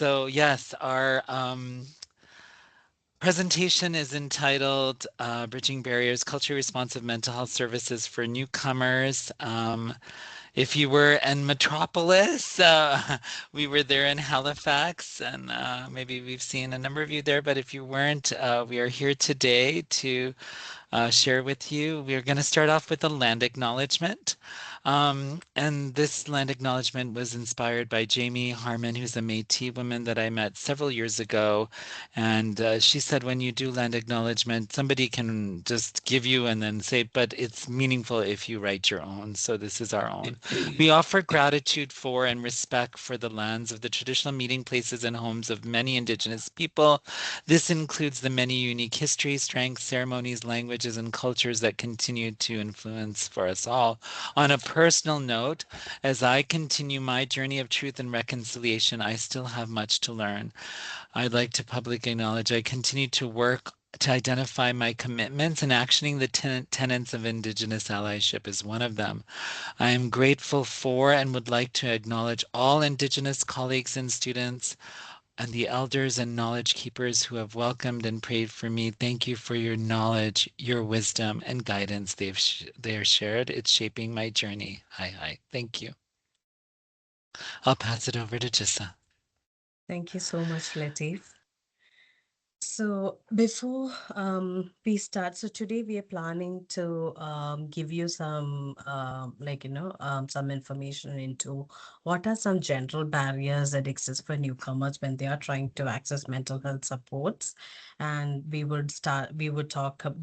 So yes, our presentation is entitled Bridging Barriers, Culturally Responsive Mental Health Services for Newcomers. If you were in Metropolis, we were there in Halifax, and maybe we've seen a number of you there. But if you weren't, we are here today to share with you. We're going to start off with a land acknowledgement. And this land acknowledgement was inspired by Jamie Harmon, who's a Métis woman that I met several years ago. And she said, when you do land acknowledgement, somebody can just give you and then say, but it's meaningful if you write your own. So this is our own. We offer gratitude for and respect for the lands of the traditional meeting places and homes of many Indigenous people. This includes the many unique histories, strengths, ceremonies, languages, and cultures that continue to influence for us all. On a personal note, as I continue my journey of truth and reconciliation, I still have much to learn. I'd like to publicly acknowledge I continue to work to identify my commitments, and actioning the tenets of Indigenous allyship is one of them. I am grateful for and would like to acknowledge all Indigenous colleagues and students and the elders and knowledge keepers who have welcomed and prayed for me. Thank you for your knowledge, your wisdom, and guidance they are shared. It's shaping my journey. Hi, hi. Thank you. I'll pass it over to Jissa. Thank you so much, Latif. So before we start, so today we are planning to give you some some information into what are some general barriers that exist for newcomers when they are trying to access mental health supports. And we would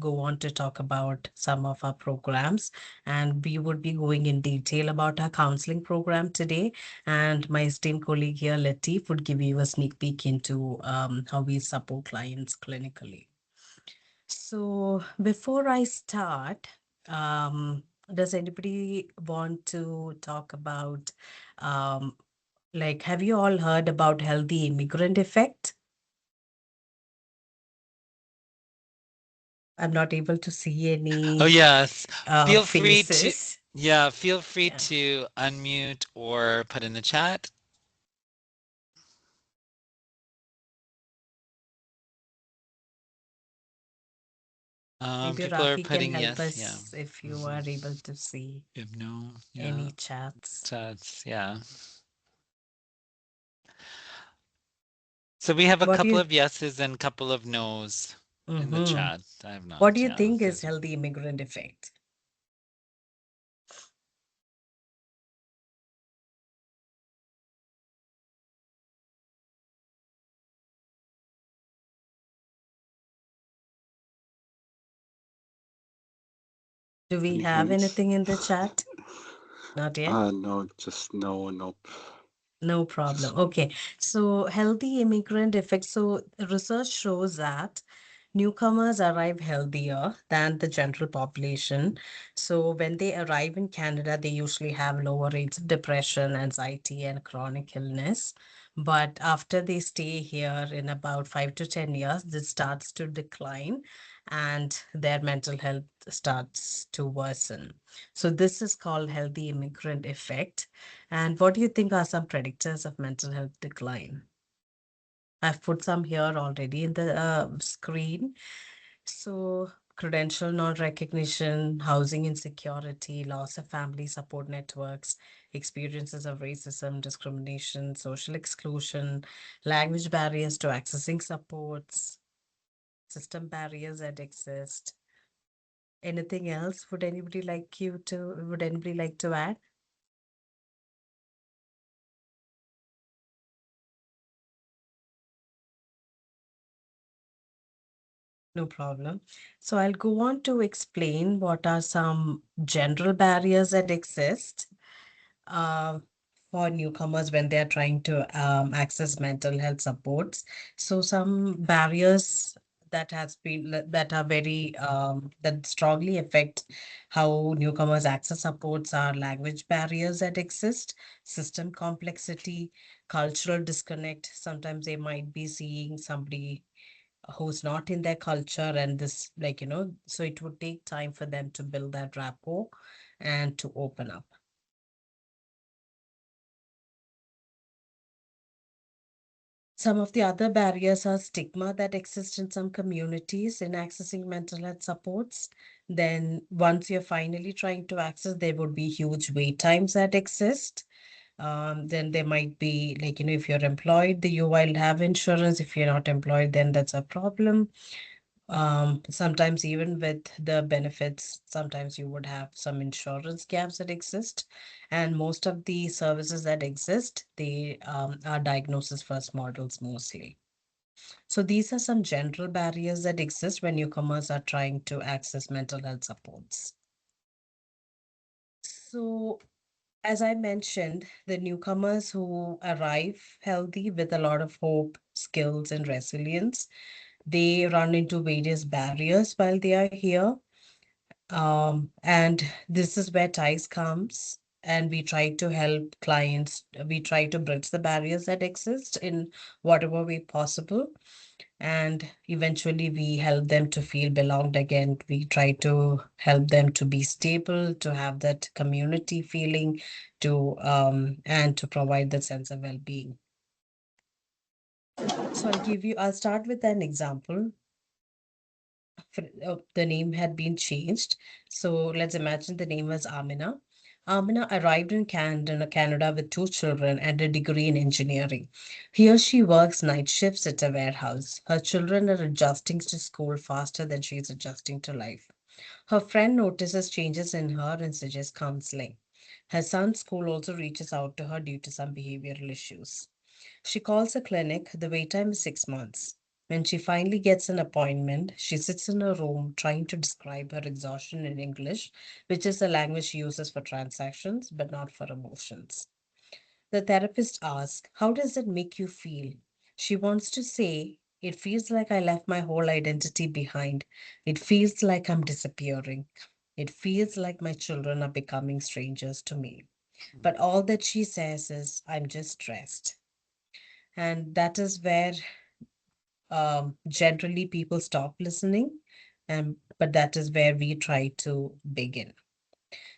go on to talk about some of our programs, and we would be going in detail about our counseling program today. And my esteemed colleague here, Latif, would give you a sneak peek into how we support clients clinically. So before I start, does anybody want to talk about, um, have you all heard about healthy immigrant effect? I'm not able to see Oh, any yes. Feel free to, faces. yeah, feel free Yeah. to unmute or put in the chat. Maybe People are Rafi can putting help yes, yeah. us if you Hmm. are able to see You have no, yeah, any chats. chats, yeah. So we have a What do couple you of yeses and a couple of nos in the Mm-hmm. chat. I have What do not, you yeah. think is healthy immigrant effect? Do we Any have hints? anything in the chat? Not yet? No, just no, nope. No problem. Just Okay. So, healthy immigrant effect. So, research shows that newcomers arrive healthier than the general population. So, when they arrive in Canada, they usually have lower rates of depression, anxiety, and chronic illness. But after they stay here in about 5 to 10 years, this starts to decline and their mental health starts to worsen. So, this is called healthy immigrant effect. And what do you think are some predictors of mental health decline? I've put some here already in the screen. So, credential non-recognition, housing insecurity, loss of family support networks, experiences of racism, discrimination, social exclusion, language barriers to accessing supports, system barriers that exist. Anything else? Would anybody like to add? No problem. So I'll go on to explain what are some general barriers that exist uh, for newcomers when they're trying to access mental health supports. So some barriers that are very that strongly affect how newcomers access supports are language barriers that exist, system complexity, cultural disconnect. Sometimes they might be seeing somebody who's not in their culture, and this so it would take time for them to build that rapport and to open up. Some of the other barriers are stigma that exists in some communities in accessing mental health supports. Then, once you're finally trying to access, there would be huge wait times that exist. Then there might be, like, if you're employed, you will have insurance. If you're not employed, then that's a problem. Sometimes even with the benefits, sometimes you would have some insurance gaps that exist. And most of the services that exist, they are diagnosis first models mostly. So these are some general barriers that exist when newcomers are trying to access mental health supports. So as I mentioned, the newcomers who arrive healthy with a lot of hope, skills, and resilience, they run into various barriers while they are here. And this is where TIES comes, and we try to help clients. We try to bridge the barriers that exist in whatever way possible. And eventually, we help them to feel belonged again. We try to help them to be stable, to have that community feeling, and to provide that sense of well-being. So I'll start with an example. The name had been changed. So let's imagine the name was Amina. Amina arrived in Canada with two children and a degree in engineering. Here she works night shifts at a warehouse. Her children are adjusting to school faster than she is adjusting to life. Her friend notices changes in her and suggests counseling. Her son's school also reaches out to her due to some behavioral issues. She calls a clinic. The wait time is 6 months. When she finally gets an appointment, she sits in her room trying to describe her exhaustion in English, which is the language she uses for transactions, but not for emotions. The therapist asks, "How does it make you feel?" She wants to say, "It feels like I left my whole identity behind. It feels like I'm disappearing. It feels like my children are becoming strangers to me." But all that she says is, "I'm just stressed." And that is where generally people stop listening. But that is where we try to begin.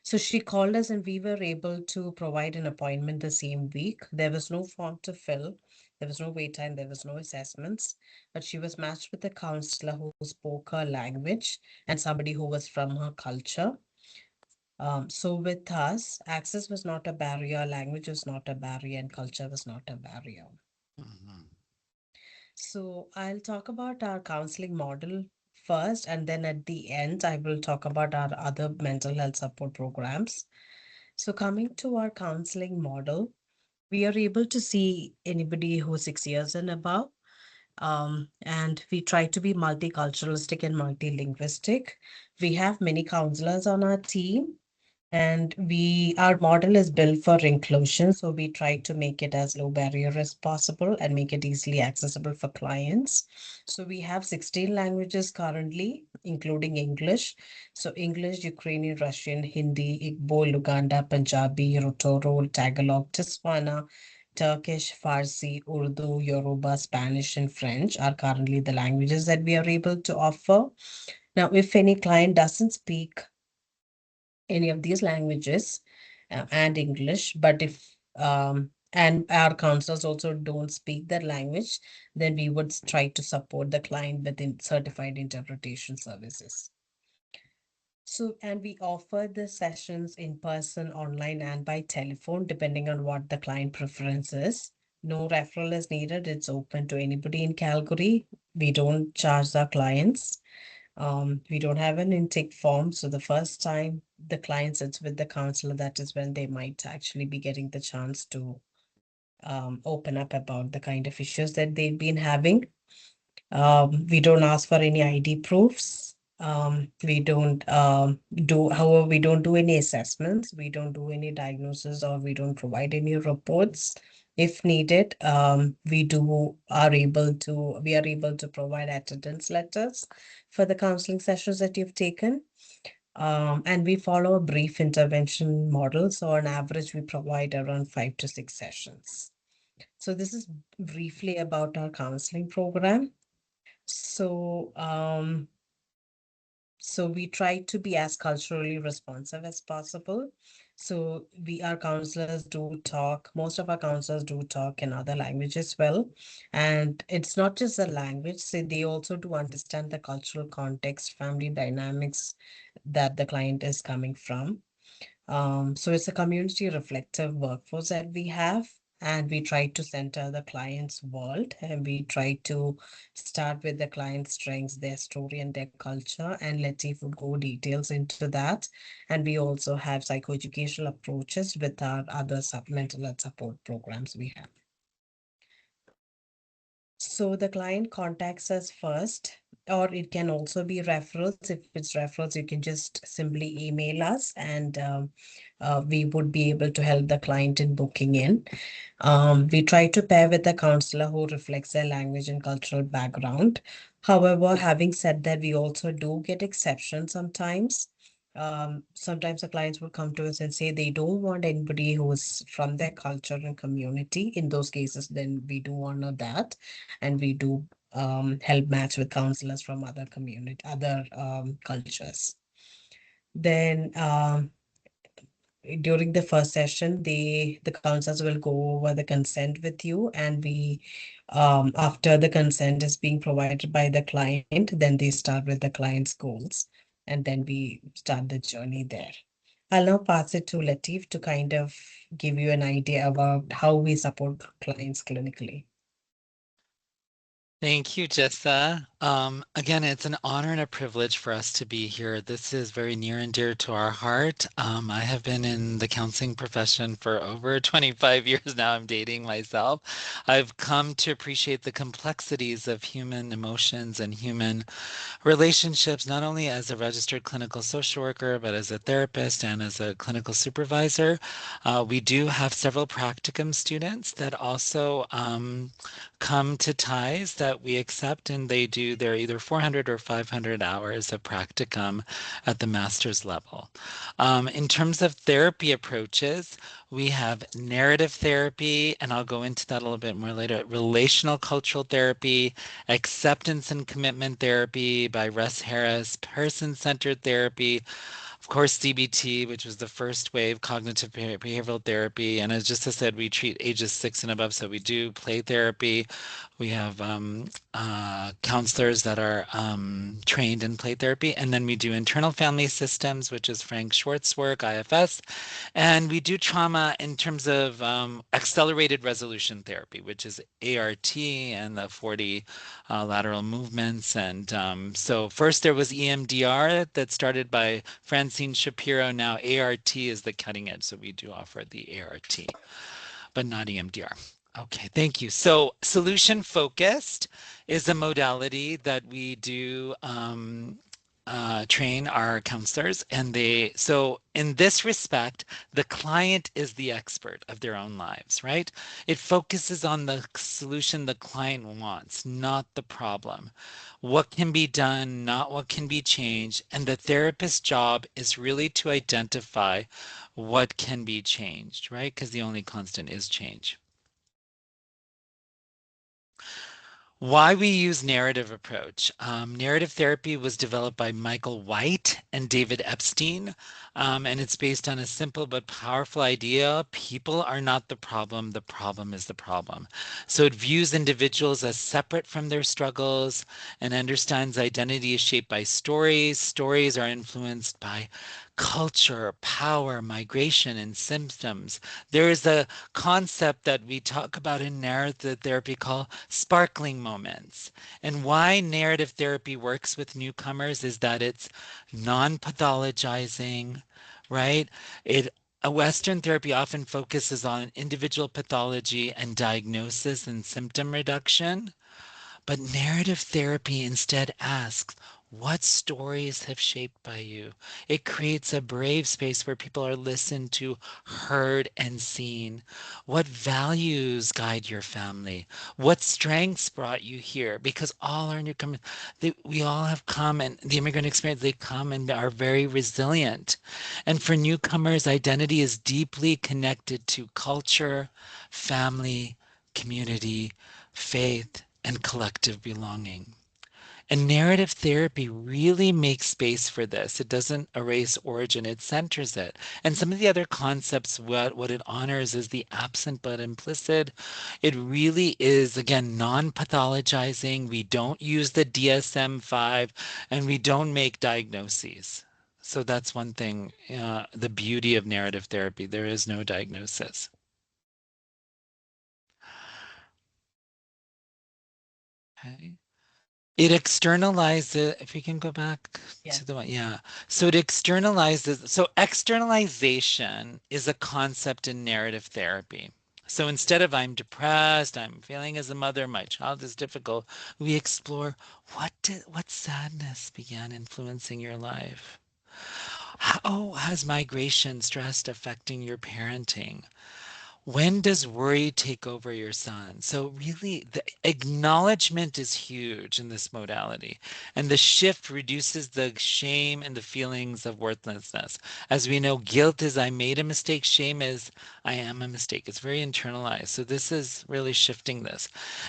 So she called us and we were able to provide an appointment the same week. There was no form to fill. There was no wait time. There was no assessments. But she was matched with a counselor who spoke her language and somebody who was from her culture. So with us, access was not a barrier, language was not a barrier, and culture was not a barrier. Mhm. So I'll talk about our counseling model first, and then at the end, I will talk about our other mental health support programs. So coming to our counseling model, we are able to see anybody who's 6 years and above. And we try to be multiculturalistic and multilinguistic. We have many counselors on our team, and our model is built for inclusion. So we try to make it as low barrier as possible and make it easily accessible for clients. So we have 16 languages currently, including English. So English, Ukrainian, Russian, Hindi, Igbo, Luganda, Punjabi, Rotoro, Tagalog, Tiswana, Turkish, Farsi, Urdu, Yoruba, Spanish, and French are currently the languages that we are able to offer. Now, if any client doesn't speak any of these languages and English, but if and our counselors also don't speak that language, then we would try to support the client with certified interpretation services. So, and we offer the sessions in person, online, and by telephone, depending on what the client preference is. No referral is needed. It's open to anybody in Calgary. We don't charge our clients. We don't have an intake form. So the first time the client sits with the counselor, that is when they might actually be getting the chance to open up about the kind of issues that they've been having. We don't ask for any ID proofs. We don't however, we don't do any assessments. We don't do any diagnosis or we don't provide any reports. If needed, we are able to provide attendance letters for the counseling sessions that you've taken. And we follow a brief intervention model. So on average, we provide around 5 to 6 sessions. So this is briefly about our counseling program. So, so we try to be as culturally responsive as possible. So our counselors do talk, most of our counselors do talk in other languages well. And it's not just the language, so they also do understand the cultural context, family dynamics that the client is coming from. So it's a community reflective workforce that we have, and we try to center the client's world, and we try to start with the client's strengths, their story, and their culture, and Latif would go details into that. And we also have psychoeducational approaches with our other mental health support programs we have. So the client contacts us first, or it can also be referrals. If it's referrals, you can just simply email us, and we would be able to help the client in booking in. We try to pair with a counselor who reflects their language and cultural background. However, having said that, we also do get exceptions sometimes. Sometimes the clients will come to us and say they don't want anybody who is from their culture and community. In those cases, then we do honor that, and we do help match with counselors from other community, other cultures. Then during the first session, the counselors will go over the consent with you, and we after the consent is being provided by the client, then they start with the client's goals, and then we start the journey there. I'll now pass it to Latif to kind of give you an idea about how we support clients clinically. Thank you, Jessa. Again, it's an honor and a privilege for us to be here. This is very near and dear to our heart. I have been in the counseling profession for over 25 years now. I'm dating myself. I've come to appreciate the complexities of human emotions and human relationships, not only as a registered clinical social worker, but as a therapist and as a clinical supervisor. We do have several practicum students that also come to ties that we accept, and they do their either 400 or 500 hours of practicum at the master's level. In terms of therapy approaches, we have narrative therapy, and I'll go into that a little bit more later, relational cultural therapy, acceptance and commitment therapy by Russ Harris, person-centered therapy, of course, CBT, which was the first wave, cognitive behavioral therapy. And as just I said, we treat ages 6 and above. So we do play therapy. We have counselors that are trained in play therapy. And then we do internal family systems, which is Frank Schwartz's work, IFS. And we do trauma in terms of accelerated resolution therapy, which is ART and the 40 lateral movements. And so first there was EMDR that started by Francine Shapiro. Now ART is the cutting edge. So we do offer the ART, but not EMDR. Okay, thank you. So solution focused is a modality that we do train our counselors, and so in this respect, the client is the expert of their own lives, right? It focuses on the solution the client wants, not the problem. What can be done, not what can be changed, and the therapist's job is really to identify what can be changed, right? Because the only constant is change. Why we use narrative approach. Narrative therapy was developed by Michael White and David Epstein, and it's based on a simple but powerful idea. People are not the problem is the problem. So it views individuals as separate from their struggles and understands identity is shaped by stories. Stories are influenced by culture, power, migration, and symptoms. There is a concept that we talk about in narrative therapy called sparkling moments. And why narrative therapy works with newcomers is that it's non-pathologizing, right? It a Western therapy often focuses on individual pathology and diagnosis and symptom reduction. But narrative therapy instead asks, what stories have shaped by you? It creates a brave space where people are listened to, heard, and seen. What values guide your family? What strengths brought you here? Because all our newcomers, we all have come, and the immigrant experience, they come and are very resilient. And for newcomers, identity is deeply connected to culture, family, community, faith, and collective belonging. And narrative therapy really makes space for this. It doesn't erase origin, it centers it. And some of the other concepts, what it honors is the absent but implicit. It really is, again, non-pathologizing. We don't use the DSM-5 and we don't make diagnoses. So that's one thing, the beauty of narrative therapy. There is no diagnosis. Okay. It externalizes, if we can go back Yeah. to the one, yeah. So it externalizes, so externalization is a concept in narrative therapy. So instead of I'm depressed, I'm failing as a mother, my child is difficult, we explore what sadness began influencing your life? How has migration stress affecting your parenting? When does worry take over your son? So really, the acknowledgement is huge in this modality, and the shift reduces the shame and the feelings of worthlessness. As we know, guilt is I made a mistake, shame is I am a mistake. It's very internalized. So this is really shifting this.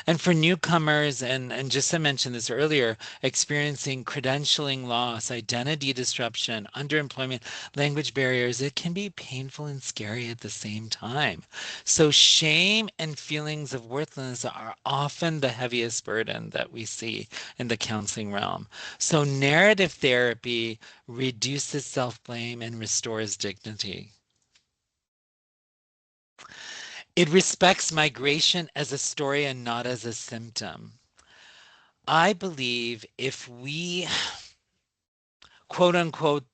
And for newcomers, and just I mentioned this earlier, experiencing credentialing loss, identity disruption, underemployment, language barriers, it can be painful and scary at the same time. So shame and feelings of worthlessness are often the heaviest burden that we see in the counseling realm. So narrative therapy reduces self-blame and restores dignity. It respects migration as a story and not as a symptom. I believe if we, quote unquote,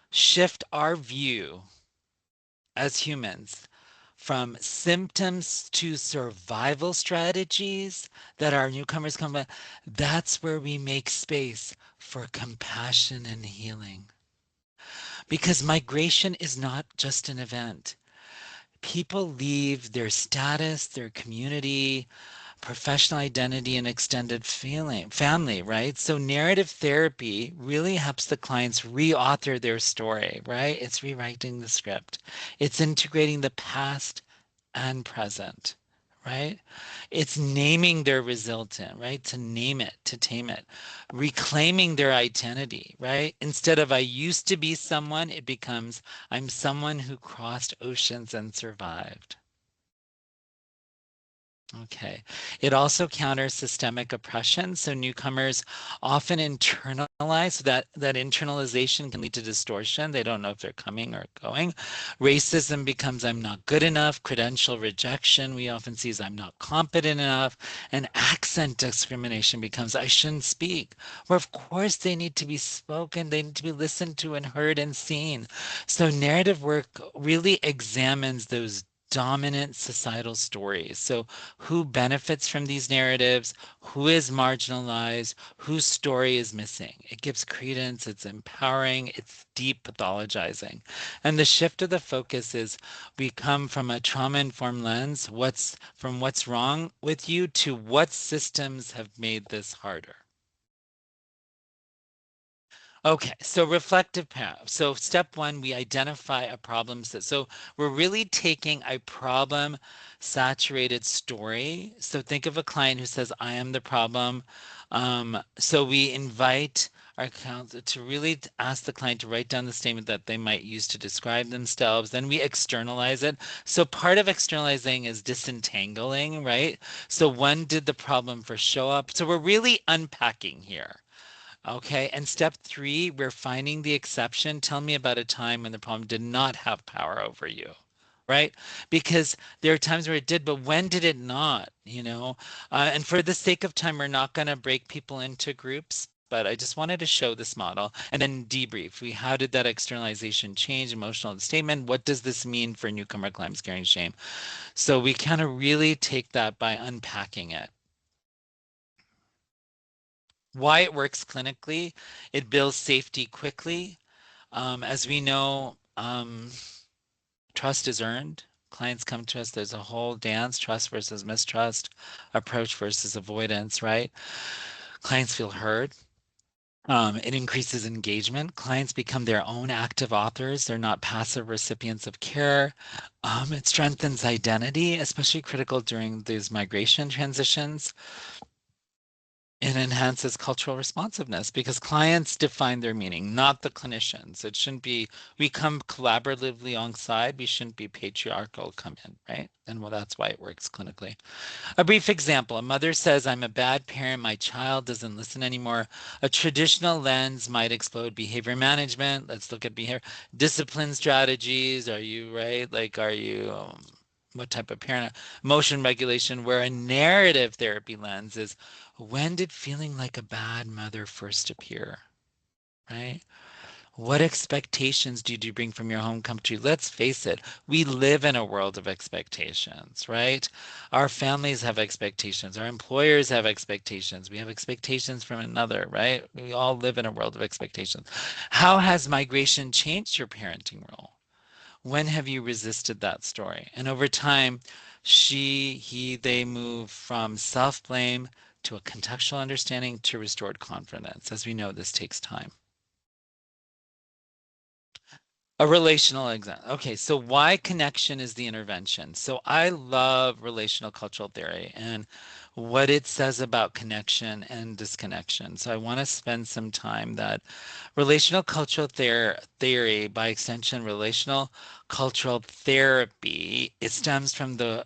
shift our view as humans from symptoms to survival strategies that our newcomers come with, that's where we make space for compassion and healing. Because migration is not just an event. People leave their status, their community, professional identity, and extended feeling, family, right? So narrative therapy really helps the clients reauthor their story, right? It's rewriting the script. It's integrating the past and present, right? It's naming their resultant, right? To name it, to tame it, reclaiming their identity, right? Instead of I used to be someone, it becomes I'm someone who crossed oceans and survived. Okay. It also counters systemic oppression. So newcomers often internalize that internalization can lead to distortion. They don't know if they're coming or going. Racism becomes I'm not good enough. Credential rejection we often see as I'm not competent enough. And accent discrimination becomes I shouldn't speak. Where of course they need to be spoken. They need to be listened to and heard and seen. So narrative work really examines those dominant societal stories. So who benefits from these narratives, who is marginalized, whose story is missing. It gives credence, it's empowering, it's deep pathologizing. And the shift of the focus is we come from a trauma-informed lens, what's wrong with you to what systems have made this harder. Okay, so reflective path. So step one, we identify a problem set. So we're really taking a problem saturated story. So think of a client who says, I am the problem. So we invite our counsel to really ask the client to write down the statement that they might use to describe themselves. Then we externalize it. So part of externalizing is disentangling, right? So when did the problem first show up? So we're really unpacking here. Okay, and step three, we're finding the exception. Tell me about a time when the problem did not have power over you, right? Because there are times where it did, but when did it not, you know? And for the sake of time, we're not going to break people into groups, but I just wanted to show this model and then debrief. How did that externalization change emotional statement? What does this mean for newcomer clients carrying shame? So we kind of really take that by unpacking it. Why it works clinically, it builds safety quickly. As we know, trust is earned. Clients come to us, there's a whole dance, trust versus mistrust, approach versus avoidance, right? Clients feel heard. It increases engagement. Clients become their own active authors. They're not passive recipients of care. It strengthens identity, especially critical during these migration transitions. it enhances cultural responsiveness because clients define their meaning, not the clinicians. It shouldn't be, we come collaboratively alongside, we shouldn't be patriarchal come in, right? And well, that's why it works clinically. A brief example, a mother says, I'm a bad parent, my child doesn't listen anymore. A traditional lens might explode behavior management. Let's look at behavior, discipline strategies. Are you right? Like, are you, what type of parent? Emotion regulation, where a narrative therapy lens is, when did feeling like a bad mother first appear? Right? What expectations did you bring from your home country? Let's face it, we live in a world of expectations, right? Our families have expectations, our employers have expectations, we have expectations from another, right? We all live in a world of expectations. How has migration changed your parenting role? When have you resisted that story? And over time, she, he, they move from self blame to a contextual understanding to restored confidence. As we know, this takes time. A relational example. Okay, so why connection is the intervention? So I love relational cultural theory and what it says about connection and disconnection. So I want to spend some time that relational cultural theory, by extension, relational cultural therapy, it stems from the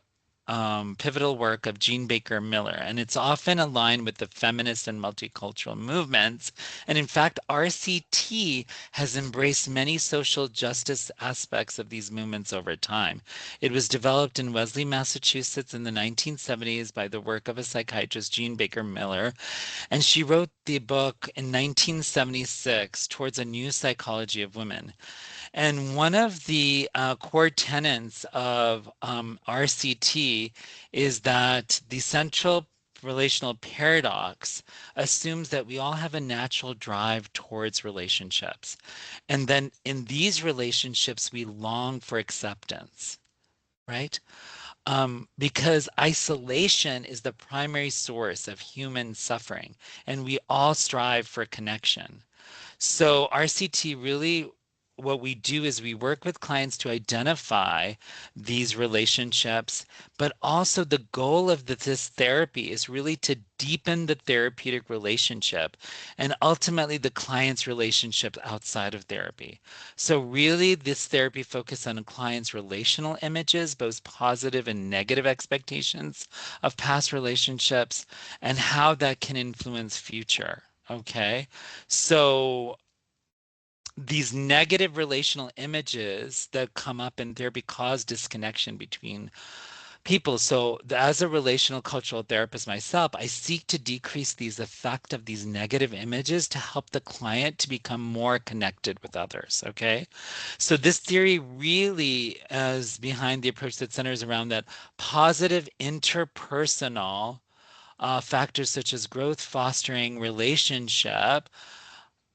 pivotal work of Jean Baker Miller, and it's often aligned with the feminist and multicultural movements. And in fact, RCT has embraced many social justice aspects of these movements over time. It was developed in Wellesley, Massachusetts in the 1970s by the work of a psychiatrist, Jean Baker Miller, and she wrote the book in 1976, Towards a New Psychology of Women. And one of the core tenets of RCT is that the central relational paradox assumes that we all have a natural drive towards relationships. And then in these relationships, we long for acceptance, right? Because isolation is the primary source of human suffering, and we all strive for connection. So RCT really, what we do is we work with clients to identify these relationships, but also the goal of this therapy is really to deepen the therapeutic relationship and ultimately the client's relationships outside of therapy. So really this therapy focuses on a client's relational images, both positive and negative expectations of past relationships and how that can influence future. Okay. So these negative relational images that come up in therapy cause disconnection between people. So as a relational cultural therapist myself, I seek to decrease these effect of these negative images to help the client to become more connected with others. Okay. So this theory really is behind the approach that centers around that positive interpersonal factors such as growth fostering relationship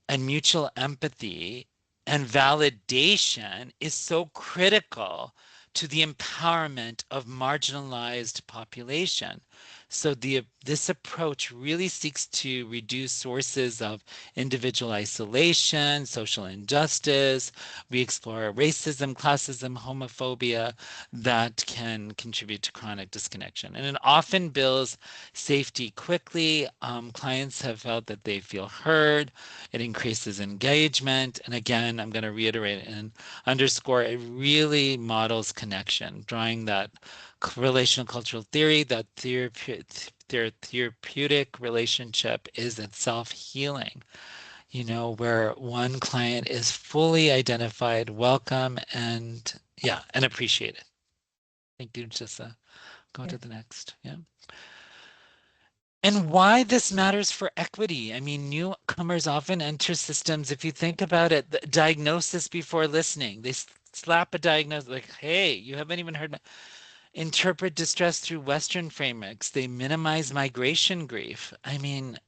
and mutual empathy and validation is so critical to the empowerment of marginalized population. So this approach really seeks to reduce sources of individual isolation, social injustice. We explore racism, classism, homophobia that can contribute to chronic disconnection. And it often builds safety quickly. Clients have felt that they feel heard, it increases engagement. And again, I'm going to reiterate and underscore it really models connection, drawing that relational cultural theory, that therapeutic relationship is itself healing, where one client is fully identified, welcome, and yeah, and appreciated. Thank you, Jessa. Go Yeah. to the next. Yeah. And why this matters for equity. I mean, newcomers often enter systems, if you think about it, the diagnosis before listening. They slap a diagnosis like, hey, you haven't even heard. Interpret distress through Western frameworks. They minimize migration grief. I mean,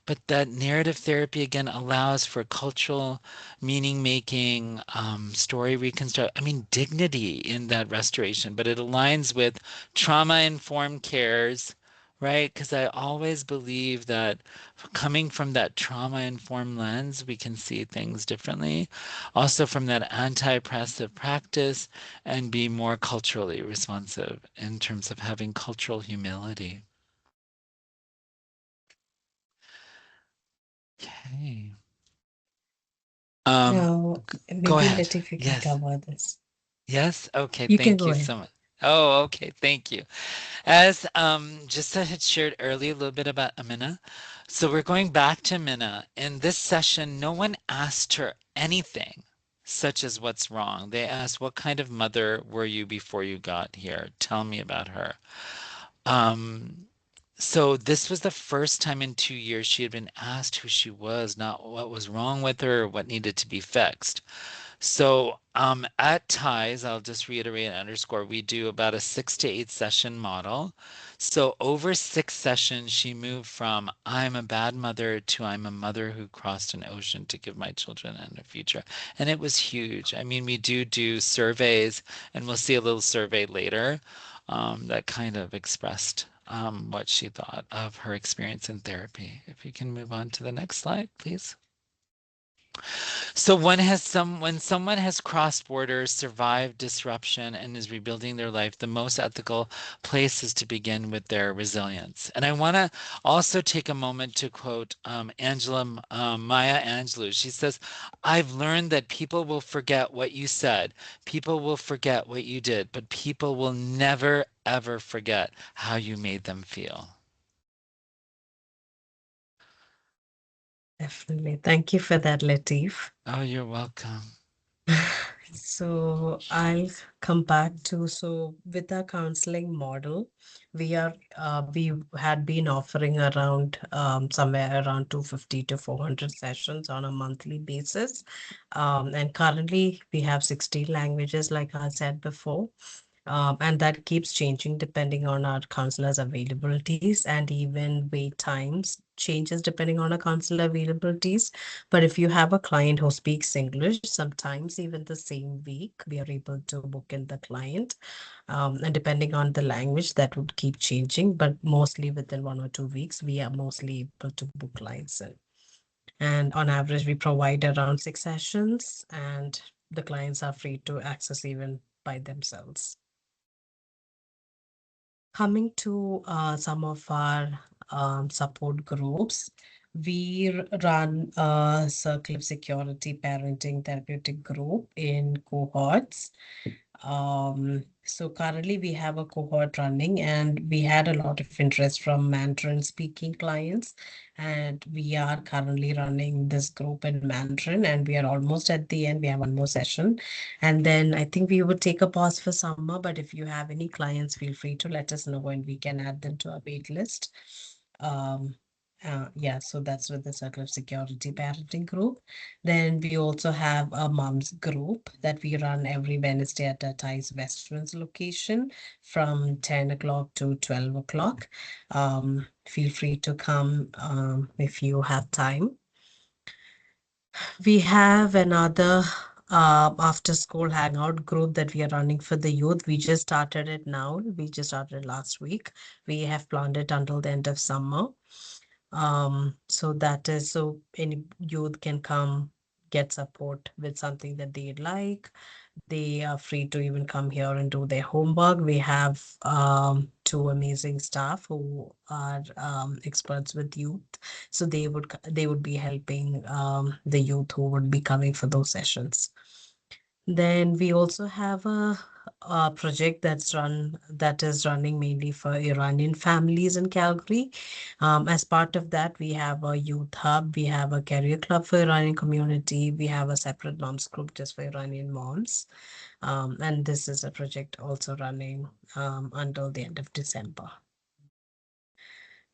but that narrative therapy again allows for cultural meaning making, story reconstruct. I mean, dignity in that restoration, but it aligns with trauma informed cares, right? Because I always believe that coming from that trauma informed lens, we can see things differently. Also, from that anti oppressive practice and be more culturally responsive in terms of having cultural humility. Okay. Um, Now, Go maybe ahead. Latif, you can Yes. cover this. Yes. Okay. You can Thank go you ahead. so much. Oh, okay. Thank you. As Jessa had shared earlier a little bit about Amina. So we're going back to Amina. In this session, no one asked her anything, such as what's wrong. They asked, what kind of mother were you before you got here? Tell me about her. Um, so this was the first time in 2 years she had been asked who she was, not what was wrong with her or what needed to be fixed. So at Ties, I'll just reiterate and underscore, we do about a 6 to 8 session model. So over 6 sessions, she moved from I'm a bad mother to I'm a mother who crossed an ocean to give my children a future. And it was huge. I mean, we do surveys, and we'll see a little survey later that kind of expressed what she thought of her experience in therapy. If you can move on to the next slide, please. So when someone has crossed borders, survived disruption, and is rebuilding their life, the most ethical place is to begin with their resilience. And I want to also take a moment to quote Maya Angelou. She says, "I've learned that people will forget what you said, people will forget what you did, but people will never ever forget how you made them feel." Definitely. Thank you for that, Latif. Oh, you're welcome. So I'll come back to, so with our counseling model, we had been offering around somewhere around 250 to 400 sessions on a monthly basis. And currently we have 16 languages, like I said before. And that keeps changing depending on our counselors' availabilities, and even wait times changes depending on our counselor availabilities. But if you have a client who speaks English, sometimes even the same week, we are able to book in the client. And depending on the language, that would keep changing, but mostly within 1 or 2 weeks, we are mostly able to book clients in. And on average, we provide around 6 sessions, and the clients are free to access even by themselves. Coming to some of our support groups, we run a Circle of Security Parenting Therapeutic Group in cohorts. So currently we have a cohort running, and we had a lot of interest from Mandarin speaking clients. And we are currently running this group in Mandarin, and we are almost at the end. We have one more session. And then I think we would take a pause for summer, but if you have any clients, feel free to let us know and we can add them to our wait list. Um, yeah, so that's with the Circle of Security Parenting Group. Then we also have a moms group that we run every Wednesday at a Thais Westerns location from 10 o'clock to 12 o'clock. Feel free to come if you have time. We have another after school hangout group that we are running for the youth. We just started it now. We just started last week. We have planned it until the end of summer. So that is so any youth can come get support with something that they like. They are free to even come here and do their homework. We have two amazing staff who are experts with youth, so they would be helping the youth who would be coming for those sessions. Then we also have a project that is running mainly for Iranian families in Calgary. As part of that, we have a youth hub, we have a career club for Iranian community, we have a separate moms group just for Iranian moms. And this is a project also running until the end of December.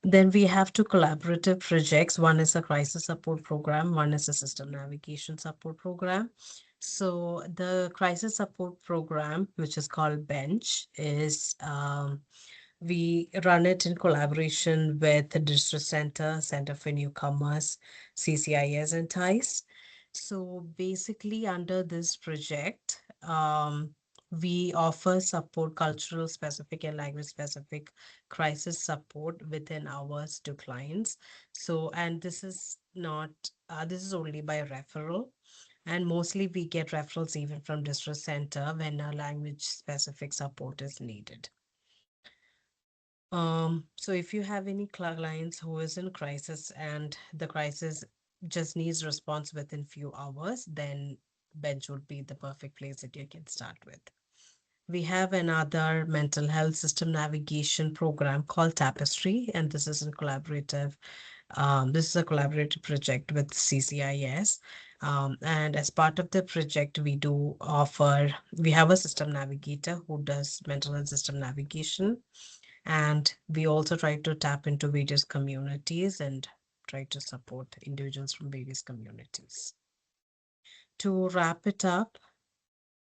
Then we have two collaborative projects. One is a crisis support program, one is a system navigation support program. So the crisis support program, which is called Bench, is we run it in collaboration with the District Center, Center for Newcomers, CCIS, and TICE. So basically, under this project, we offer support, cultural specific and language specific crisis support within hours to clients. So, and this is not, this is only by referral. And mostly we get referrals even from District Center when a language specific support is needed. So if you have any clients who is in crisis and the crisis just needs response within few hours, then bench would be the perfect place that you can start with. We have another mental health system navigation program called Tapestry, and this is a collaborative project with CCIS. And as part of the project, we have a system navigator who does mental health system navigation. And we also try to tap into various communities and try to support individuals from various communities. To wrap it up,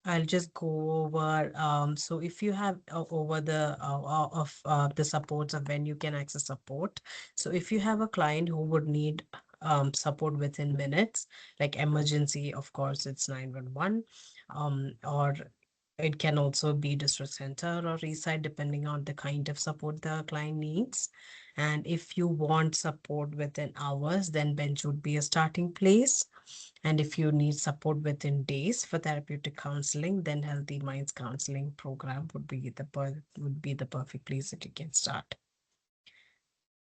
I'll just go over. So if you have over the supports of when you can access support. So if you have a client who would need support within minutes, like emergency, of course, it's 911, or it can also be district center or reside, depending on the kind of support the client needs. And if you want support within hours, then bench would be a starting place. And if you need support within days for therapeutic counseling, then Healthy Minds Counseling Program would be the perfect place that you can start.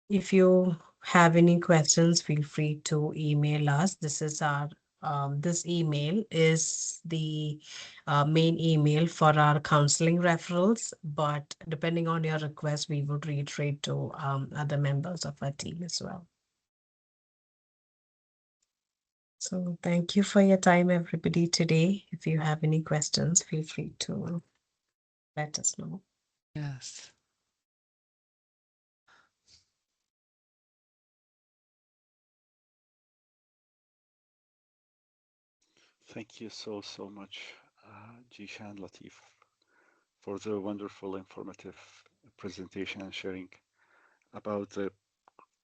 If you have any questions, feel free to email us. This email is the main email for our counseling referrals, but depending on your request, we would reiterate to other members of our team as well. So thank you for your time, everybody, today. If you have any questions, feel free to let us know. Yes. Thank you so much, Jisha and Latif, for the wonderful, informative presentation and sharing about the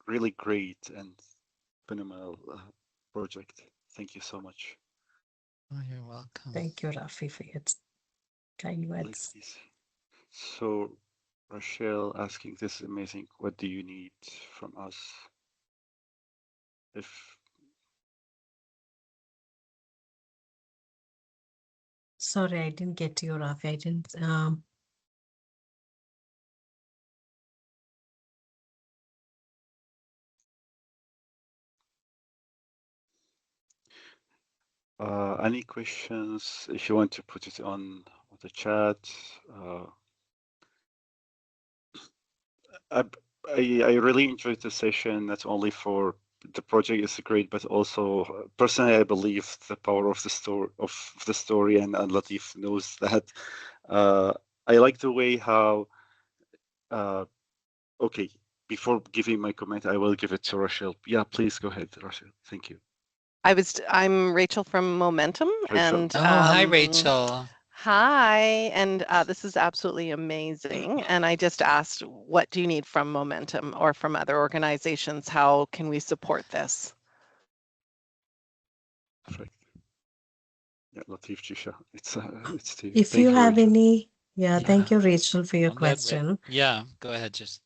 really great and phenomenal project. Thank you so much. Oh, you're welcome. Thank you, Rafi, for your kind words. Please. So, Rochelle asking, this is amazing. What do you need from us? If Sorry, I didn't get you, Rafi. I didn't. any questions, if you want to put it on the chat. Uh, I, I really enjoyed the session, not only for the project is great, but also personally, I believe the power of the story, and Latif knows that. I like the way how. Okay, before giving my comment, I will give it to Rochelle. Yeah, please go ahead, Rochelle. Thank you. I'm Rachel from Momentum, Rachel. and Oh, hi, Rachel. hi, and this is absolutely amazing. And I just asked, what do you need from Momentum or from other organizations? How can we support this? Perfect. Yeah, Latif, Jisha, it's to you. If Thank you you, have Rachel. any, Yeah. thank you, Rachel, for your I'll let question. yeah, go ahead, just.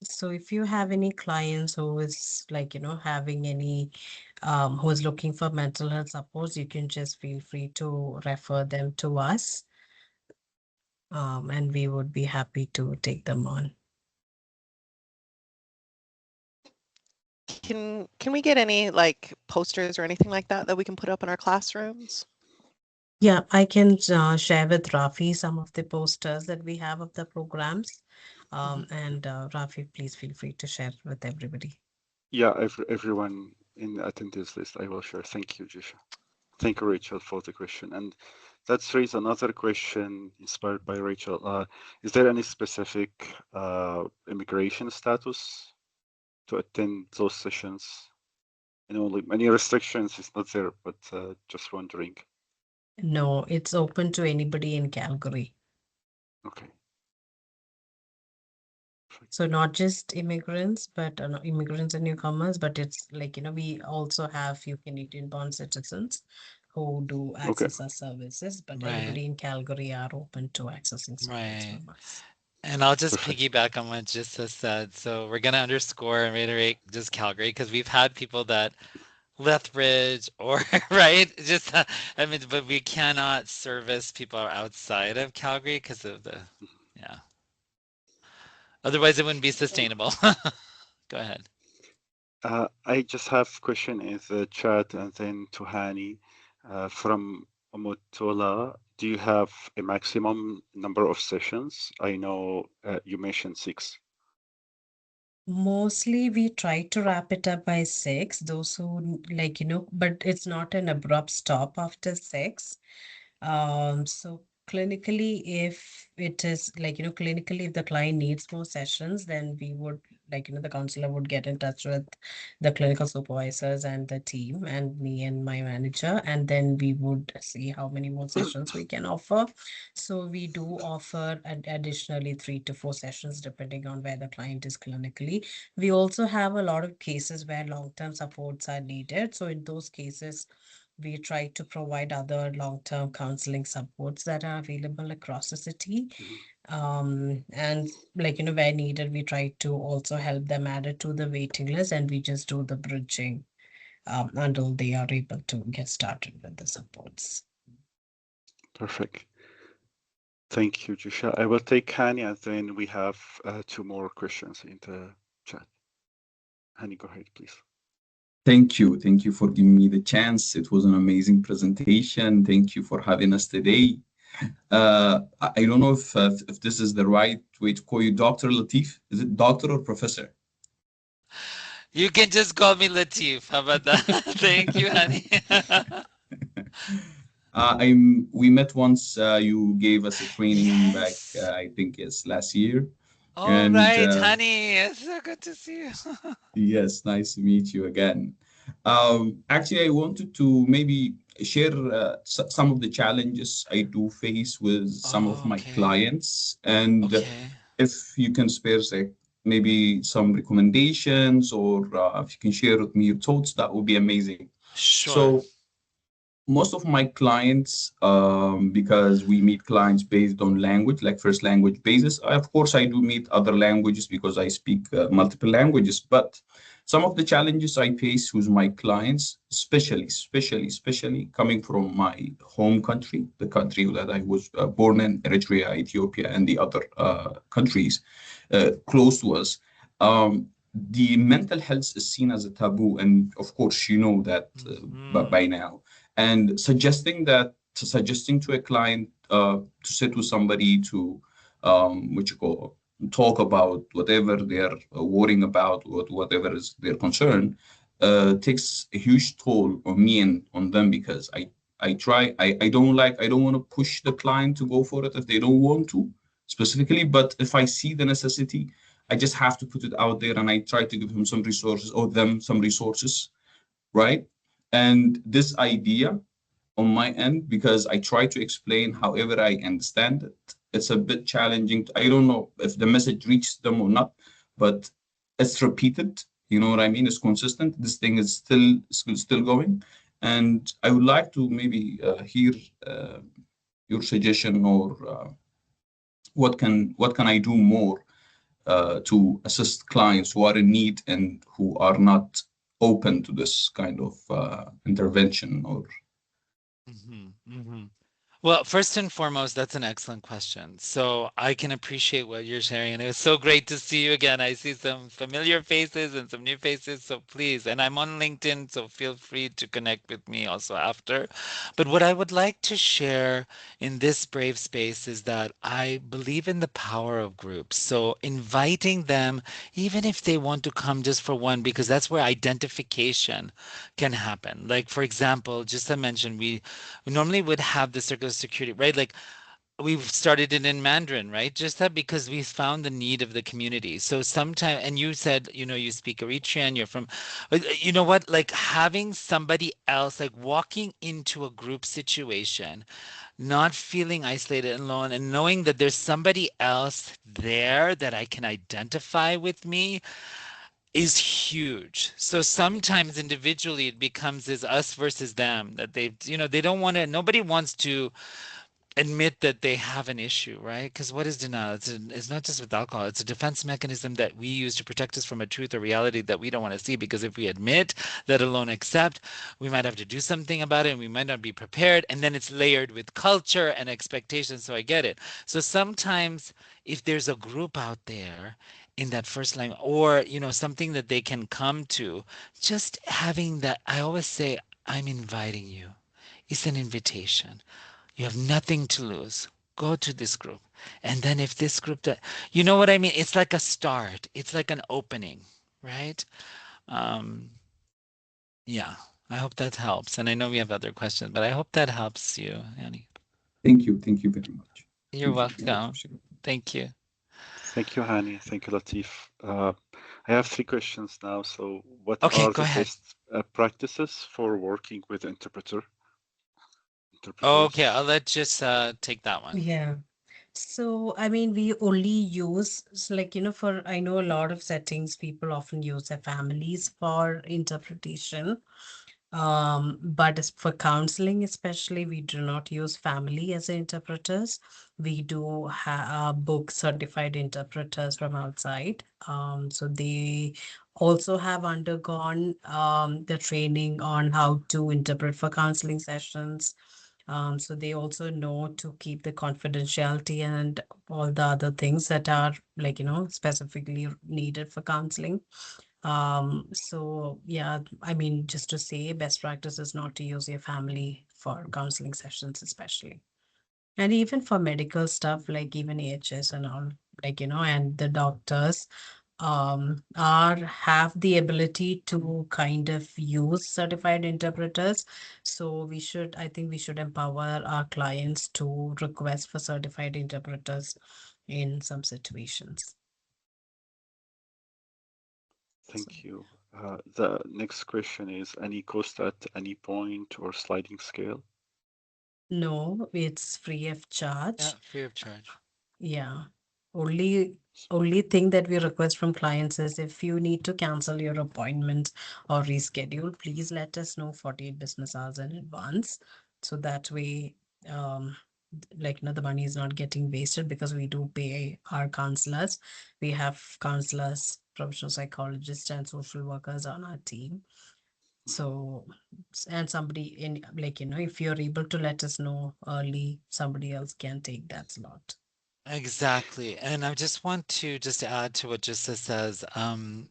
So if you have any clients who is like, having any, who is looking for mental health support, you can just feel free to refer them to us. And we would be happy to take them on. Can we get any like posters or anything like that that we can put up in our classrooms? Yeah, I can share with Rafi some of the posters that we have of the programs. And Rafi, please feel free to share with everybody. Yeah, everyone in the attendance list, I will share. Thank you, Jisha. Thank you, Rachel, for the question. And that's raised another question inspired by Rachel. Is there any specific immigration status to attend those sessions? And only any restrictions is not there, but just wondering. No, it's open to anybody in Calgary. Okay. So not just immigrants, but no, immigrants and newcomers, but it's like, we also have few Canadian-born citizens who do Okay. access our services, but Right, anybody in Calgary are open to accessing supports right. from us. And I'll just Perfect. piggyback on what Jissa said. So we're going to underscore and reiterate just Calgary because we've had people that Lethbridge or right, just I mean, but we cannot service people outside of Calgary because of the yeah. Otherwise, it wouldn't be sustainable. Go ahead. I just have question in the chat and then to Hani from Omotola. Do you have a maximum number of sessions? I know you mentioned 6. Mostly we try to wrap it up by 6, those who but it's not an abrupt stop after 6. So clinically, if it is clinically, if the client needs more sessions, then we would the counselor would get in touch with the clinical supervisors and the team and me and my manager, and then we would see how many more sessions we can offer. So we do offer additionally 3 to 4 sessions depending on where the client is clinically. We also have a lot of cases where long-term supports are needed. So in those cases, we try to provide other long-term counseling supports that are available across the city. Mhm. And where needed, we try to also help them add it to the waiting list, and we just do the bridging until they are able to get started with the supports. Perfect. Thank you, Jusha. I will take Hani and then we have 2 more questions in the chat. Hani, go ahead, please. Thank you. Thank you for giving me the chance. It was an amazing presentation. Thank you for having us today. I don't know if this is the right way to call you, Dr. Latif. Is it doctor or professor? You can just call me Latif. How about that? Thank you, honey. We met once. You gave us a training back, Yes. I think it's last year. All And right, honey. It's so good to see you. yes, nice to meet you again. Actually, I wanted to maybe share some of the challenges I do face with some of Oh, my okay. clients, and Okay. if you can spare like maybe some recommendations, or if you can share with me your thoughts, that would be amazing. Sure. So most of my clients, because we meet clients based on language, like first language basis. Of course, I do meet other languages because I speak multiple languages. But some of the challenges I face with my clients, especially coming from my home country, the country that I was born in, Eritrea, Ethiopia, and the other countries close to us. The mental health is seen as a taboo, and of course, you know that Hmm. by now. And suggesting to a client to sit with somebody to what you call talk about whatever they're worrying about, whatever is their concern, takes a huge toll on me and on them, because I don't want to push the client to go for it if they don't want to specifically. But if I see the necessity, I just have to put it out there, and I try to give him some resources, or them some resources, right? And this idea on my end, because I try to explain however I understand it, it's a bit challenging. I don't know if the message reaches them or not, but it's repeated. You know what I mean? It's consistent. This thing is still going, and I would like to maybe hear your suggestion, or what can I do more to assist clients who are in need and who are not open to this kind of intervention or. Hmm. Hmm. Well, first and foremost, that's an excellent question. So I can appreciate what you're sharing, and it was so great to see you again. I see some familiar faces and some new faces, so please, and I'm on LinkedIn, so feel free to connect with me also after. But what I would like to share in this brave space is that I believe in the power of groups. So inviting them, even if they want to come just for one, because that's where identification can happen. Like, for example, just to mention, we normally would have the circle of security, right? Like we've started it in Mandarin, right? Just that because we found the need of the community. So sometimes, and you said, you speak Eritrean, you're from, you know what? Like having somebody else, like walking into a group situation, not feeling isolated and alone, and knowing that there's somebody else there that I can identify with me is huge. So sometimes individually it becomes is us versus them, that they don't want to, nobody wants to admit that they have an issue, right? Because what is denial? It's not just with alcohol. It's a defense mechanism that we use to protect us from a truth or reality that we don't want to see. Because if we admit, let alone accept, we might have to do something about it, and we might not be prepared. And then it's layered with culture and expectations. So I get it. So sometimes, if there's a group out there in that first line, or something that they can come to, just having that. I always say, I'm inviting you. It's an invitation. You have nothing to lose. Go to this group. And then if this group, you know what I mean? It's like a start. It's like an opening, right? Um, yeah. I hope that helps. And I know we have other questions, but I hope that helps you, Annie. Thank you. Thank you very much. You're Thank you. welcome. Thank you. Thank you, Hani. Thank you, Latif. I have 3 questions now. So, what Okay, are go the ahead. best practices for working with interpreters? Okay, I'll let just take that one. Yeah. So, I mean, we only use, like, for, I know a lot of settings, people often use their families for interpretation. But for counseling, especially, we do not use family as interpreters. We do book certified interpreters from outside. So they also have undergone the training on how to interpret for counseling sessions. So they also know to keep the confidentiality and all the other things that are, like, specifically needed for counseling. So yeah, I mean, just to say, best practice is not to use your family for counseling sessions, especially. And even for medical stuff, like even AHS and all, like, and the doctors have the ability to kind of use certified interpreters. So I think we should empower our clients to request for certified interpreters in some situations. Thank you. The next question is, any cost at any point or sliding scale? No, it's free of Yeah, charge. free of charge. Yeah. Only thing that we request from clients is if you need to cancel your appointment or reschedule, please let us know 48 business hours in advance. So that way, like, the money is not getting wasted because we do pay our counselors. We have counselors, professional psychologists, and social workers on our team. So, and somebody in, like, if you're able to let us know early, somebody else can take that slot. Exactly. And I just want to just add to what Jissa says,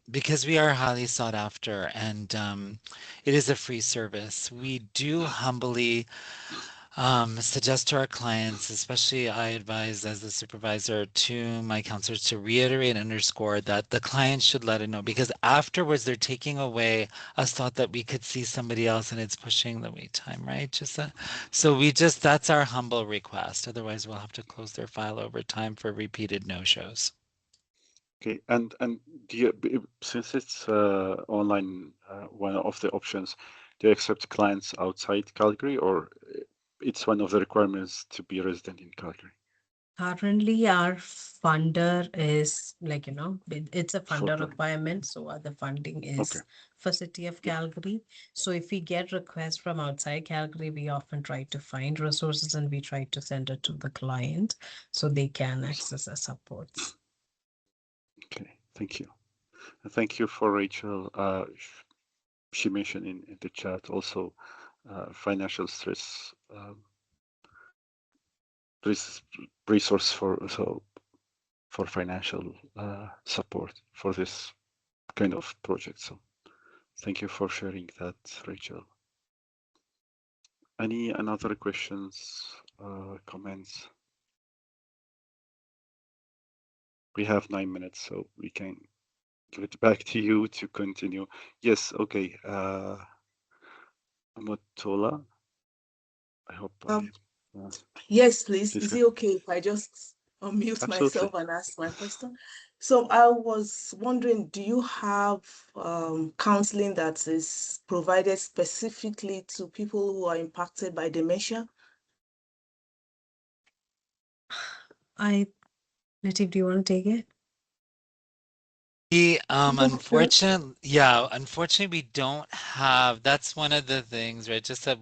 because we are highly sought after and it is a free service. We do humbly suggest to our clients, especially I advise as the supervisor to my counselors to reiterate and underscore that the client should let it know because afterwards they're taking away a thought that we could see somebody else and it's pushing the wait time, right? So that's our humble request. Otherwise, we'll have to close their file over time for repeated no-shows. Okay, and do you, since it's online, one of the options, do you accept clients outside Calgary, or it's one of the requirements to be resident in Calgary Currently, our funder is, like, it's a for funder Calgary? requirement. So the funding Okay, is for City of Calgary. So if we get requests from outside Calgary, we often try to find resources and we try to send it to the client so they can access our supports. okay, thank you. And thank you for Rachel. She mentioned in the chat also financial stress resource for financial support for this kind of project. So thank you for sharing that, Rachel. Any another questions, comments? We have 9 minutes, so we can give it back to you to continue. Yes, okay. Amotola, I hope Yes, please. please Is go. it okay if I just unmute Absolutely. myself and ask my question? So I was wondering, do you have counseling that is provided specifically to people who are impacted by dementia? Latif, do you want to take it? Unfortunately, we don't have, that's one of the things, right? Just that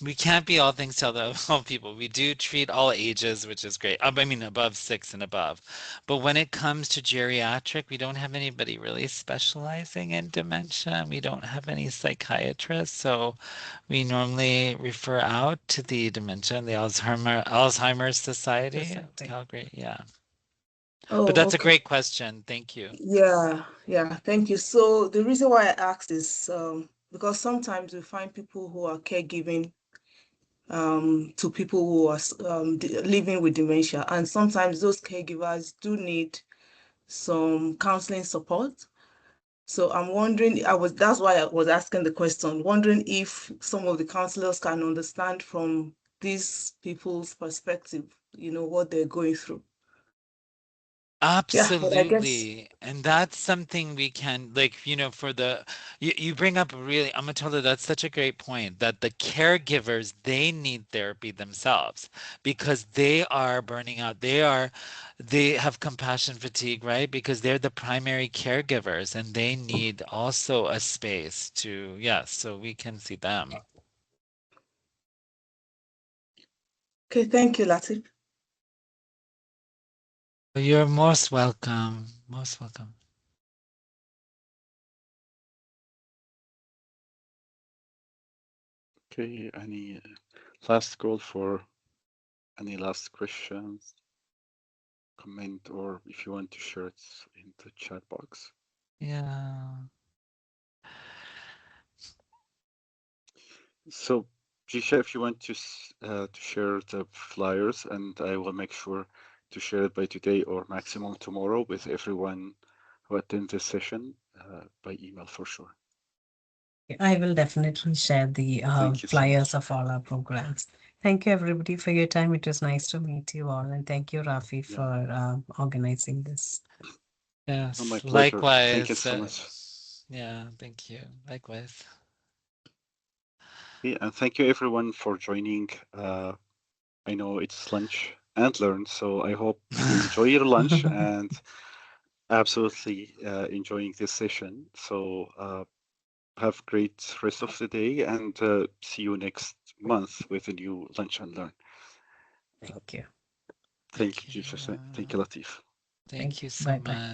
we can't be all things to all people. We do treat all ages, which is great. I mean, above 6 and above. But when it comes to geriatric, we don't have anybody really specializing in dementia, and we don't have any psychiatrists. So we normally refer out to the dementia and the Alzheimer's Society of Society. Calgary. Yeah. But Oh, that's a okay. great question. Thank you. Yeah, thank you. So the reason why I asked is because sometimes we find people who are caregiving to people who are living with dementia, and sometimes those caregivers do need some counseling support. So I'm wondering, that's why I was asking the question, wondering if some of the counselors can understand from these people's perspective, what they're going through. Yeah, but I guess, Absolutely. And that's something we can, like, for you bring up really, I'm gonna tell you that's such a great point that the caregivers, they need therapy themselves because they are burning out. They have compassion fatigue, right? Because they're the primary caregivers and they need also a space to, yeah, so we can see them. okay, thank you, Latif. You're most welcome. Most welcome. Okay, any last call for any last questions, comment, or if you want to share it in the chat box. Yeah. So, Jisha, if you want to share the flyers, and I will make sure to share it by today or maximum tomorrow with everyone who attend this session by email for sure. I will definitely share the Thank you so flyers much. of all our programs. Thank you, everybody, for your time. It was nice to meet you all. And thank you, Rafi, Yeah, for organizing this. no, my Yes, pleasure. Thank you likewise. so much. Yeah, thank you. Likewise. Yeah, and thank you everyone for joining. I know it's lunch and learn, so I hope you enjoy your lunch and absolutely enjoying this session. So have great rest of the day and see you next month with a new lunch and learn. Thank you. Thank Thank you, you. Jisha. Thank you, Latif. Thank Thank you. you so Bye bye. much.